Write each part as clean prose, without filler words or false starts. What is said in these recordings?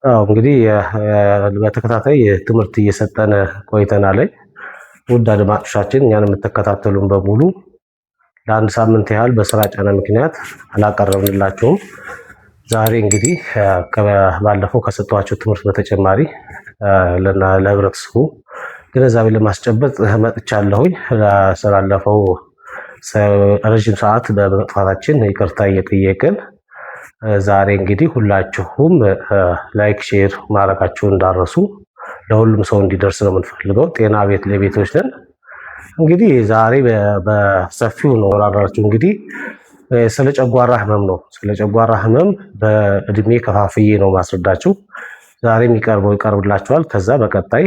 እንግዲህ በተከታታይ ትምህርት እየሰጠን ቆይተናል። ውድ አድማጮቻችን እኛን የምትከታተሉን በሙሉ ለአንድ ሳምንት ያህል በስራ ጫና ምክንያት አላቀረብንላችሁም። ዛሬ እንግዲህ ባለፈው ከሰጧቸው ትምህርት በተጨማሪ ለህብረተሰቡ ግንዛቤ ለማስጨበጥ መጥቻለሁኝ። ስላለፈው ረዥም ሰዓት በመጥፋታችን ይቅርታ እየጠየቅን ዛሬ እንግዲህ ሁላችሁም ላይክ ሼር ማድረጋችሁን እንዳረሱ ለሁሉም ሰው እንዲደርስ ነው የምንፈልገው። ጤና ቤት ለቤቶች ነን። እንግዲህ ዛሬ በሰፊው ነው ወራራችሁ እንግዲህ ስለ ጨጓራ ህመም ነው። ስለ ጨጓራ ህመም በእድሜ ከፋፍዬ ነው ማስረዳችሁ። ዛሬ የሚቀርበው ይቀርብላችኋል። ከዛ በቀጣይ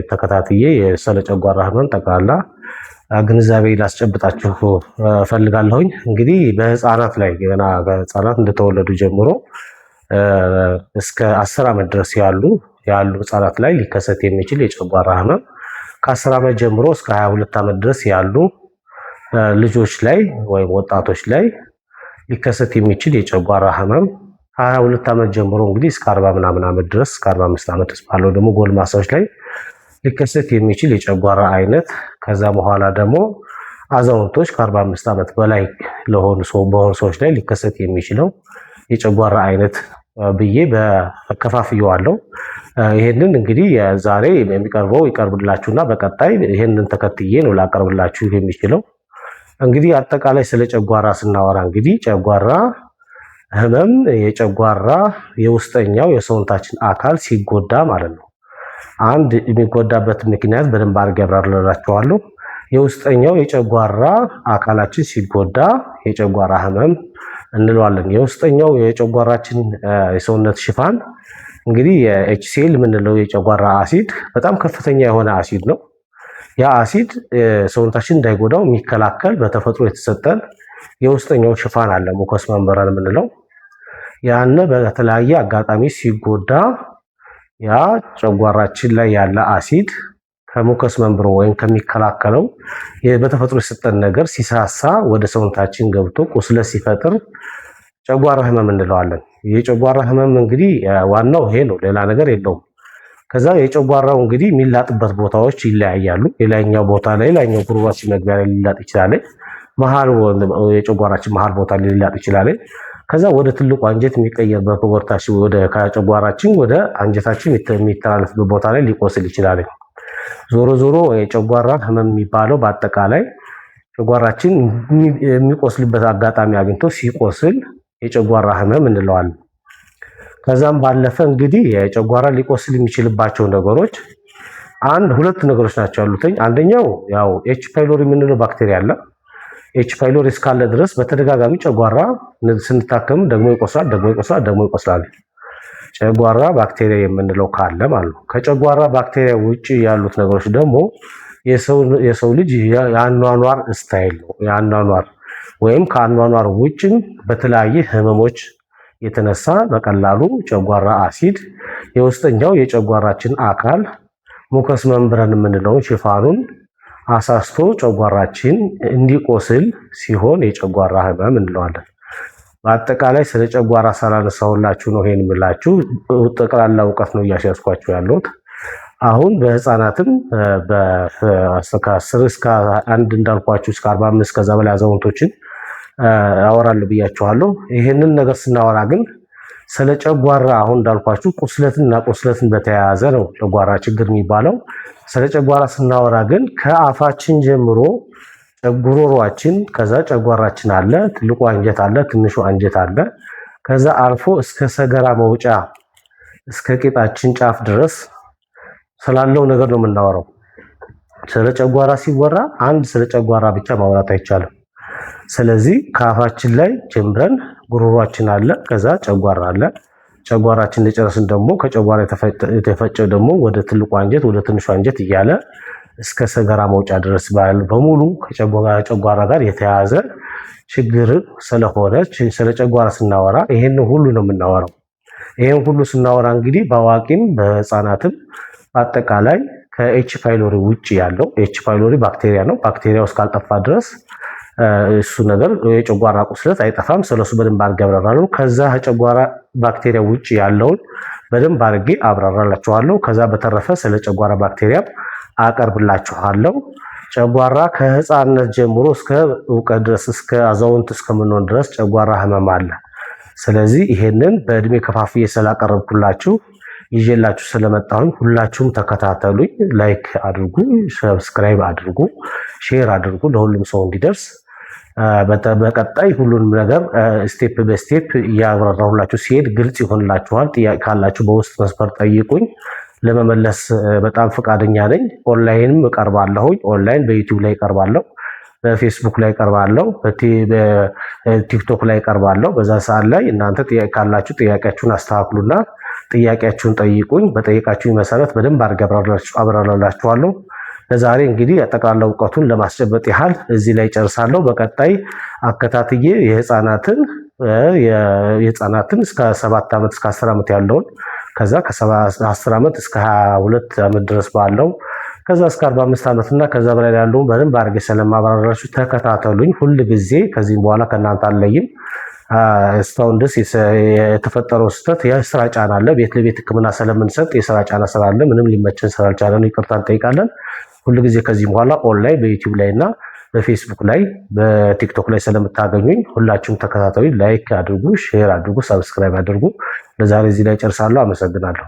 ተከታትዬ ስለ ጨጓራ ህመም ጠቅላላ ግንዛቤ ላስጨብጣችሁ ፈልጋለሁኝ። እንግዲህ በህፃናት ላይ ገና ህፃናት እንደተወለዱ ጀምሮ እስከ 10 ዓመት ድረስ ያሉ ህፃናት ላይ ሊከሰት የሚችል የጨጓራ ህመም፣ ከ10 ዓመት ጀምሮ እስከ 22 ዓመት ድረስ ያሉ ልጆች ላይ ወይም ወጣቶች ላይ ሊከሰት የሚችል የጨጓራ ህመም፣ ከ22 ዓመት ጀምሮ እንግዲህ እስከ 40 ምናምን ዓመት ድረስ እስከ 45 ዓመት ባለው ደግሞ ጎልማሳዎች ላይ ሊከሰት የሚችል የጨጓራ አይነት፣ ከዛ በኋላ ደግሞ አዛውንቶች ከ45 ዓመት በላይ ለሆኑ ሰዎች ላይ ሊከሰት የሚችለው የጨጓራ አይነት ብዬ በከፋፍየዋለሁ። ይሄንን እንግዲህ ዛሬ የሚቀርበው ይቀርብላችሁና በቀጣይ ይሄንን ተከትዬ ነው ላቀርብላችሁ የሚችለው። እንግዲህ አጠቃላይ ስለ ጨጓራ ስናወራ እንግዲህ ጨጓራ ህመም የጨጓራ የውስጠኛው የሰውነታችን አካል ሲጎዳ ማለት ነው። አንድ የሚጎዳበት ምክንያት በደንብ አድርጌ አብራራላችኋለሁ። የውስጠኛው የጨጓራ አካላችን ሲጎዳ የጨጓራ ህመም እንለዋለን። የውስጠኛው የጨጓራችን የሰውነት ሽፋን እንግዲህ የኤችሲኤል የምንለው የጨጓራ አሲድ በጣም ከፍተኛ የሆነ አሲድ ነው። ያ አሲድ ሰውነታችን እንዳይጎዳው የሚከላከል በተፈጥሮ የተሰጠን የውስጠኛው ሽፋን አለ፣ ሙከስ መንበረን የምንለው። ያነ በተለያየ አጋጣሚ ሲጎዳ ያ ጨጓራችን ላይ ያለ አሲድ ከሙከስ መንበሩ ወይም ከሚከላከለው በተፈጥሮ የሰጠን ነገር ሲሳሳ ወደ ሰውነታችን ገብቶ ቁስለት ሲፈጥር ጨጓራ ህመም እንለዋለን። የጨጓራ ህመም እንግዲህ ዋናው ይሄ ነው፣ ሌላ ነገር የለውም። ከዛ የጨጓራው እንግዲህ የሚላጥበት ቦታዎች ይለያያሉ። የላይኛው ቦታ ላይ ላይኛው ጉሮሯችን መግቢያ ላይ ሊላጥ ይችላል። የጨጓራችን መሀል ቦታ ላይ ሊላጥ ይችላል። ከዛ ወደ ትልቁ አንጀት የሚቀየርበት ቦታችን ከጨጓራችን ወደ አንጀታችን የሚተላለፍበት ቦታ ላይ ሊቆስል ይችላል። ዞሮ ዞሮ የጨጓራ ህመም የሚባለው በአጠቃላይ ጨጓራችን የሚቆስልበት አጋጣሚ አግኝቶ ሲቆስል የጨጓራ ህመም እንለዋለን። ከዛም ባለፈ እንግዲህ የጨጓራ ሊቆስል የሚችልባቸው ነገሮች ሁለት ነገሮች ናቸው ያሉትኝ። አንደኛው ያው ኤች ፓይሎሪ የምንለው ባክቴሪያ አለ። ኤች ፓይሎሪ እስካለ ድረስ በተደጋጋሚ ጨጓራ ስንታከም ደግሞ ይቆስላል። ጨጓራ ባክቴሪያ የምንለው ካለ ማለት ነው። ከጨጓራ ባክቴሪያ ውጪ ያሉት ነገሮች ደግሞ የሰው ልጅ የአኗኗር ስታይል ነው። የአኗኗር ወይም ከአኗኗር ውጭም በተለያየ ህመሞች የተነሳ በቀላሉ ጨጓራ አሲድ የውስጠኛው የጨጓራችን አካል ሙከስ መንብረን የምንለውን ሽፋኑን አሳስቶ ጨጓራችን እንዲቆስል ሲሆን የጨጓራ ህመም እንለዋለን። በአጠቃላይ ስለ ጨጓራ ሳላነሳሁላችሁ ነው ይሄን የምላችሁ። ጠቅላላ እውቀት ነው እያሻስኳችሁ ያለሁት። አሁን በህፃናትም ከ10 እስከ 1 እንዳልኳችሁ እስከ 45 ከዛ በላይ አዛውንቶችን አወራለሁ ብያችኋለሁ። ይሄንን ነገር ስናወራ ግን ስለ ጨጓራ አሁን እንዳልኳችሁ ቁስለትን በተያያዘ ነው ጨጓራ ችግር የሚባለው። ስለ ጨጓራ ስናወራ ግን ከአፋችን ጀምሮ ጉሮሯችን፣ ከዛ ጨጓራችን አለ፣ ትልቁ አንጀት አለ፣ ትንሹ አንጀት አለ። ከዛ አልፎ እስከ ሰገራ መውጫ እስከ ቂጣችን ጫፍ ድረስ ስላለው ነገር ነው የምናወራው። ስለ ጨጓራ ሲወራ ስለ ጨጓራ ብቻ ማውራት አይቻልም። ስለዚህ ከአፋችን ላይ ጀምረን ጉሮሯችን አለ፣ ከዛ ጨጓራ አለ። ጨጓራችን እንደጨረስን ደግሞ ከጨጓራ የተፈጨው ደግሞ ወደ ትልቁ አንጀት ወደ ትንሹ አንጀት እያለ እስከ ሰገራ መውጫ ድረስ በሙሉ ከጨጓራ ጋር የተያያዘ ችግር ስለሆነ ስለ ጨጓራ ስናወራ ይሄን ሁሉ ነው የምናወራው። ይሄን ሁሉ ስናወራ እንግዲህ በአዋቂም በህፃናትም አጠቃላይ ከኤች ፓይሎሪ ውጪ ያለው ኤች ፓይሎሪ ባክቴሪያ ነው። ባክቴሪያው እስካልጠፋ ድረስ እሱ ነገር የጨጓራ ቁስለት አይጠፋም። ስለሱ በደንብ አድርጌ አብራራለሁ። ከዛ ከጨጓራ ባክቴሪያ ውጭ ያለውን በደንብ አድርጌ አብራራላችኋለሁ። ከዛ በተረፈ ስለ ጨጓራ ባክቴሪያ አቀርብላችኋለሁ። ጨጓራ ከህፃንነት ጀምሮ እስከ እውቀት ድረስ እስከ አዛውንት እስከምንሆን ድረስ ጨጓራ ህመም አለ። ስለዚህ ይሄንን በእድሜ ከፋፍዬ ስላቀረብኩላችሁ ይዤላችሁ ስለመጣሁኝ ሁላችሁም ተከታተሉኝ። ላይክ አድርጉ፣ ሰብስክራይብ አድርጉ፣ ሼር አድርጉ ለሁሉም ሰው እንዲደርስ። በቀጣይ ሁሉንም ነገር ስቴፕ በስቴፕ እያብራራሁላችሁ ሲሄድ ግልጽ ይሆንላችኋል። ጥያቄ ካላችሁ በውስጥ መስመር ጠይቁኝ፣ ለመመለስ በጣም ፈቃደኛ ነኝ። ኦንላይንም እቀርባለሁኝ። ኦንላይን በዩቲዩብ ላይ እቀርባለሁ፣ በፌስቡክ ላይ እቀርባለሁ፣ በቲክቶክ ላይ እቀርባለሁ። በዛ ሰዓት ላይ እናንተ ጥያቄ ካላችሁ ጥያቄያችሁን አስተካክሉና ጥያቄያችሁን ጠይቁኝ። በጠይቃችሁ መሰረት በደንብ አድርጌ አብራራላችኋለሁ። ለዛሬ እንግዲህ ጠቅላላ እውቀቱን ለማስጨበጥ ያህል እዚህ ላይ ጨርሳለሁ። በቀጣይ አከታትዬ የህፃናትን እስከ 7 ዓመት እስከ 10 ዓመት ያለውን ከዛ ከ10 ዓመት እስከ 22 ዓመት ድረስ ባለው ከዛ እስከ 45 ዓመት እና ከዛ በላይ ያለውን በደንብ አድርጌ ስለማብራራላችሁ ተከታተሉኝ። ሁል ጊዜ ከዚህም በኋላ ከእናንተ አለይም። እስካሁን ድረስ የተፈጠረው ስህተት የስራ ጫና አለ። ቤት ለቤት ሕክምና ስለምንሰጥ የስራ ጫና ስላለ ምንም ሊመችን ስላልቻለን ይቅርታ እንጠይቃለን። ሁል ጊዜ ከዚህ በኋላ ኦንላይን በዩቲዩብ ላይ እና በፌስቡክ ላይ በቲክቶክ ላይ ስለምታገኙኝ ሁላችሁም ተከታተሉኝ። ላይክ አድርጉ፣ ሼር አድርጉ፣ ሰብስክራይብ አድርጉ። ለዛሬ እዚህ ላይ ጨርሳለሁ። አመሰግናለሁ።